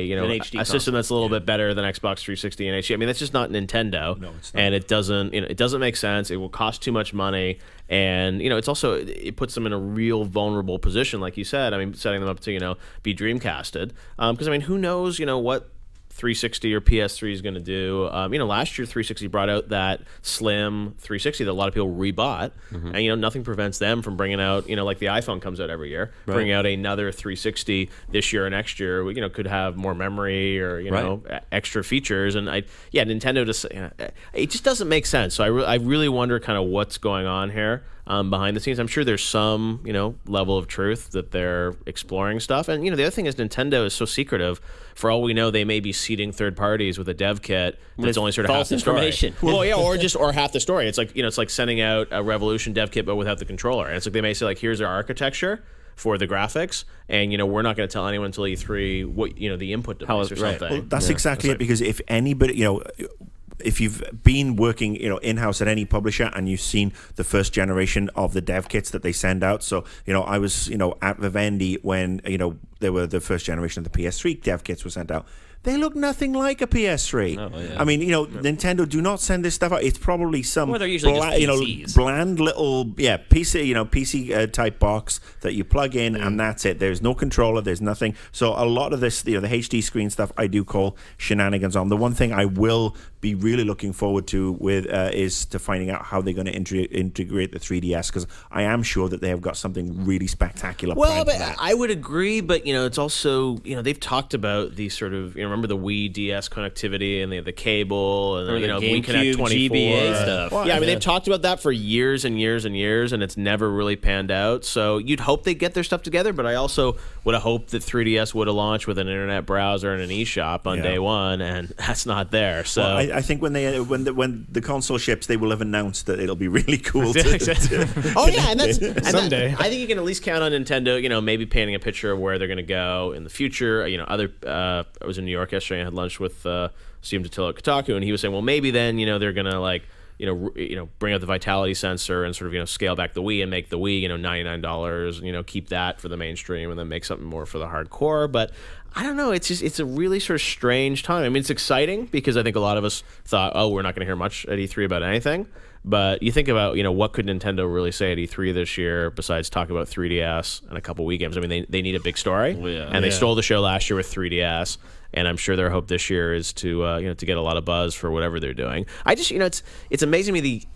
a system that's a little bit better than Xbox 360 and HD. I mean, that's just not Nintendo. No, it's not. And it doesn't make sense. It will cost too much money, and it's also, it puts them in a real vulnerable position, like you said. I mean, setting them up to be Dreamcasted, because I mean, who knows what 360 or PS3 is going to do. Last year 360 brought out that slim 360 that a lot of people rebought, and nothing prevents them from bringing out, like the iPhone comes out every year, bringing out another 360 this year or next year. Could have more memory or extra features, and Nintendo just it just doesn't make sense. So I really wonder kind of what's going on here. Behind the scenes, I'm sure there's some, level of truth that they're exploring stuff. And, the other thing is Nintendo is so secretive. For all we know, they may be seeding third parties with a dev kit that's only sort of half the story. Well, yeah, or half the story. It's like, it's like sending out a Revolution dev kit but without the controller. And it's like they may say, like, here's our architecture for the graphics, and we're not going to tell anyone until E3 what the input device or something. Well, that's exactly it. Because if anybody, if you've been working, in-house at any publisher and you've seen the first generation of the dev kits that they send out. So, I was, at Vivendi when, they were the first generation of the PS3 dev kits were sent out. They look nothing like a PS3. Oh, yeah. I mean, Nintendo do not send this stuff out. It's probably some they're usually just PCs. Bland little PC, PC type box that you plug in and that's it. There's no controller. There's nothing. So a lot of this, the HD screen stuff, I do call shenanigans on. The one thing I will be really looking forward to is to finding out how they're going to integrate the 3DS, because I am sure that they have got something really spectacular. Well, planned for that. I would agree, but it's also they've talked about these sort of remember the Wii DS connectivity and the cable and the Wii Connect 24 GBA stuff. Well, I mean they've talked about that for years and years and years, and it's never really panned out. So you'd hope they get their stuff together, but I also would have hoped that 3DS would have launched with an internet browser and an eShop on day one, and that's not there. So I think when the console ships, they will have announced that it'll be really cool. Oh yeah, and that's someday. I think you can at least count on Nintendo, maybe painting a picture of where they're going to go in the future. I was in New York yesterday. I had lunch with Steve Totilo at Kotaku, and he was saying, well, maybe then they're going to bring out the Vitality sensor and sort of scale back the Wii and make the Wii $99, keep that for the mainstream and then make something more for the hardcore. But I don't know. It's a really sort of strange time. I mean, it's exciting because I think a lot of us thought, oh, we're not going to hear much at E3 about anything. But you think about, what could Nintendo really say at E3 this year besides talk about 3DS and a couple Wii games? I mean, they need a big story, and they stole the show last year with 3DS. And I'm sure their hope this year is to to get a lot of buzz for whatever they're doing. I just it's amazing to me